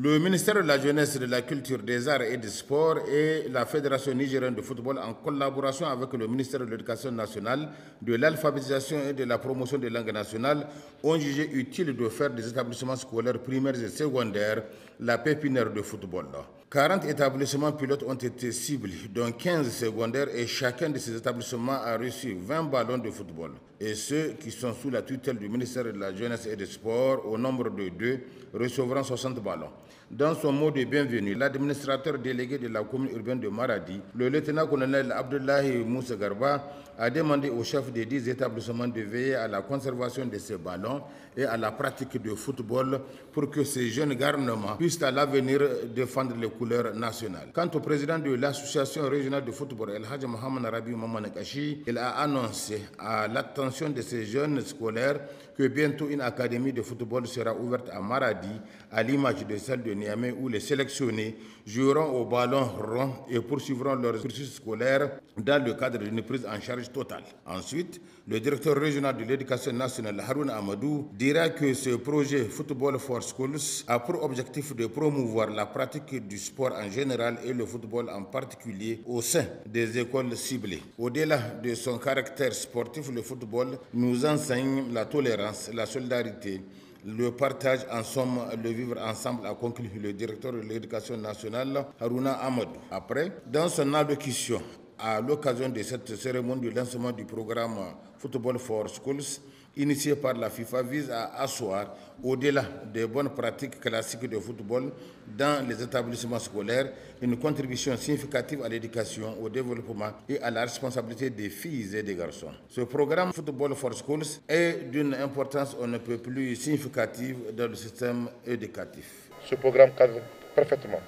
Le ministère de la Jeunesse, de la Culture, des Arts et des Sports et la Fédération nigérienne de football, en collaboration avec le ministère de l'Éducation nationale, de l'alphabétisation et de la promotion des langues nationales, ont jugé utile de faire des établissements scolaires primaires et secondaires la pépinière de football. 40 établissements pilotes ont été ciblés, dont 15 secondaires, et chacun de ces établissements a reçu 20 ballons de football. Et ceux qui sont sous la tutelle du ministère de la Jeunesse et des Sports, au nombre de 2, recevront 60 ballons. Dans son mot de bienvenue, l'administrateur délégué de la commune urbaine de Maradi, le lieutenant-colonel Abdullahi Moussa Garba, a demandé au chef des 10 établissements de veiller à la conservation de ces ballons et à la pratique de football pour que ces jeunes garnements puissent à l'avenir défendre les couleurs nationales. Quant au président de l'association régionale de football, El Hadj Mohamed Rabi Mamanakashi, il a annoncé à l'attention de ces jeunes scolaires que bientôt une académie de football sera ouverte à Maradi, à l'image de celle de Niamey, où les sélectionnés joueront au ballon rond et poursuivront leur cursus scolaire dans le cadre d'une prise en charge totale. Ensuite, le directeur régional de l'éducation nationale, Harouna Amadou, dira que ce projet Football for Schools a pour objectif de promouvoir la pratique du sport en général et le football en particulier au sein des écoles ciblées. Au-delà de son caractère sportif, le football nous enseigne la tolérance, la solidarité, le partage, en somme, le vivre ensemble, a conclu le directeur de l'éducation nationale, Harouna Amadou. Après, dans son allocution, à l'occasion de cette cérémonie de lancement du programme Football for Schools, initié par la FIFA, vise à asseoir, au-delà des bonnes pratiques classiques de football dans les établissements scolaires, une contribution significative à l'éducation, au développement et à la responsabilité des filles et des garçons. Ce programme Football for Schools est d'une importance on ne peut plus significative dans le système éducatif. Ce programme cadre parfaitement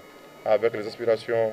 avec les aspirations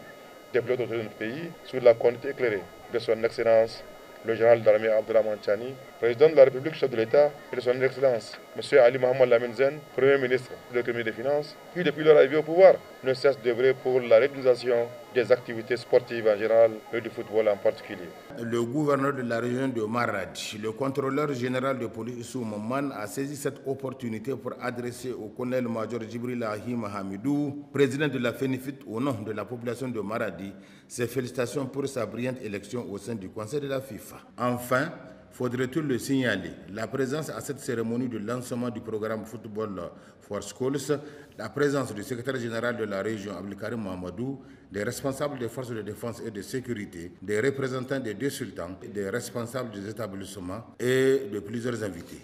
des pilotes de notre pays sous la conduite éclairée de son Excellence le général d'armée Abdourahmane Tchani, président de la République, chef de l'État, et de son Excellence M. Ali Mohamed Lamine Zen, Premier ministre de l'économie et des finances, qui depuis leur arrivée au pouvoir ne cesse d'œuvrer pour la réalisation des activités sportives en général et du football en particulier. Le gouverneur de la région de Maradi, le contrôleur général de police Issou Maman, a saisi cette opportunité pour adresser au colonel-major Djibril Ahim Hamidou, président de la FENIFIT, au nom de la population de Maradi, ses félicitations pour sa brillante élection au sein du Conseil de la FIFA. Enfin, faudrait-il le signaler, la présence à cette cérémonie de lancement du programme Football for Schools, la présence du secrétaire général de la région, Abdelkarim Mahamadou, des responsables des forces de défense et de sécurité, des représentants des deux sultans, des responsables des établissements et de plusieurs invités.